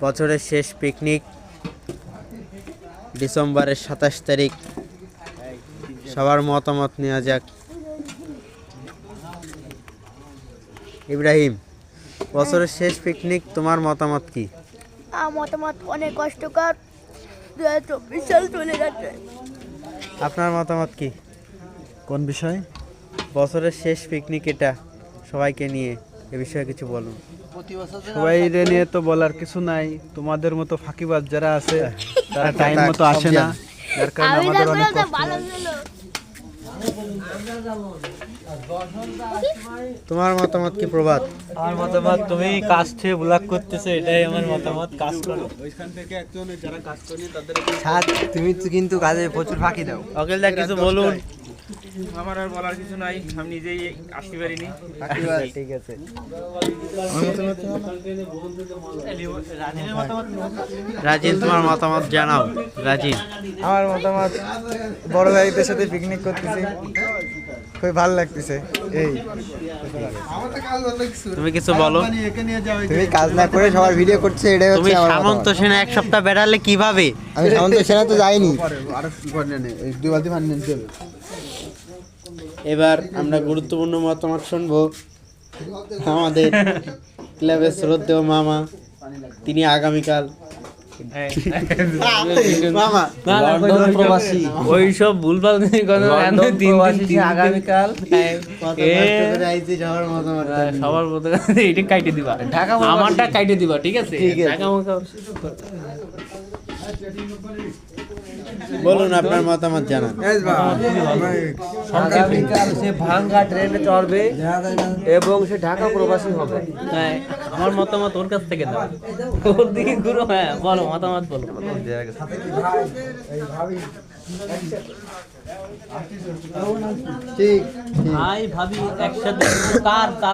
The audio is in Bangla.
বছরের শেষ পিকনিক ডিসেম্বরের 27 তারিখ। সবার মতামত নেওয়া যাক। ইব্রাহিম, বছরের শেষ পিকনিক, তোমার মতামত কি? আমার মতামত অনেক কষ্টকর। 2024 সাল চলে যাচ্ছে। আপনার মতামত কি? কোন বিষয়? বছরের শেষ পিকনিক এটা, সবাইকে নিয়ে এ বিষয়ে কিছু বলুন। সবাই নিয়ে তো বলার কিছু নাই, তোমাদের মতো ফাঁকিবাজ যারা আছে তারা টাইম মতো আসে না, যার কারণে আমি আমাদের অনেক তো কষ্ট ভালো হয়। ছিল। তোমার মতামত কি প্রভাত? আমার মতামত, তুমি কাজ থেকে ব্লক করতেছো, এটাই আমার মতামত। কাজ করো। ওইখান থেকে একজন যারা কাজ করে তাদের তুমি তো কিন্তু কাজে প্রচুর ফাঁকি দাও। অখিলদা কিছু বলুন। আমার আর বলার কিছু নাই, আমি নিজেই আসতে পারিনি। ঠিক আছে। রাজিন, তোমার মতামত জানাও। রাজিন, আমার মতামত, বড় ভাইদের সাথে পিকনিক করতেছি, খুবই ভালো লাগতেছে। এই তুমি কিছু বলো। তুমি কাজ না করে সবার ভিডিও করছে, এটাই তুমি হচ্ছে আমার সামন্ত মতামত। সেনা এক সপ্তাহ বেড়ালে কিভাবে? আমি সামন্ত সেনা তো যাইনি। এবার আমরা গুরুত্বপূর্ণ মতামত শুনবো। আমাদের ক্লাবের শ্রদ্ধেয় মামা, তিনি আগামীকাল মামা লন্ডন প্রবাসী। ওইসব ভুলভাল আগামীকাল সবার মতামত সবার মতো এটা কাইটে দিবা, আমারটা কাইটে দিবা, ঠিক আছে? বলুন, আপনার মতামত জানান। আগামীকাল সে ভাঙ্গা ট্রেনে চড়বে এবং সে ঢাকা প্রবাসী হবে। হ্যাঁ, আমার মতামত ওর কাছ থেকে দাও, ওর দিকে ঘুরো। হ্যাঁ, বলো মতামত, বলো। ঠিক ভাই ভাবি একসাথে কার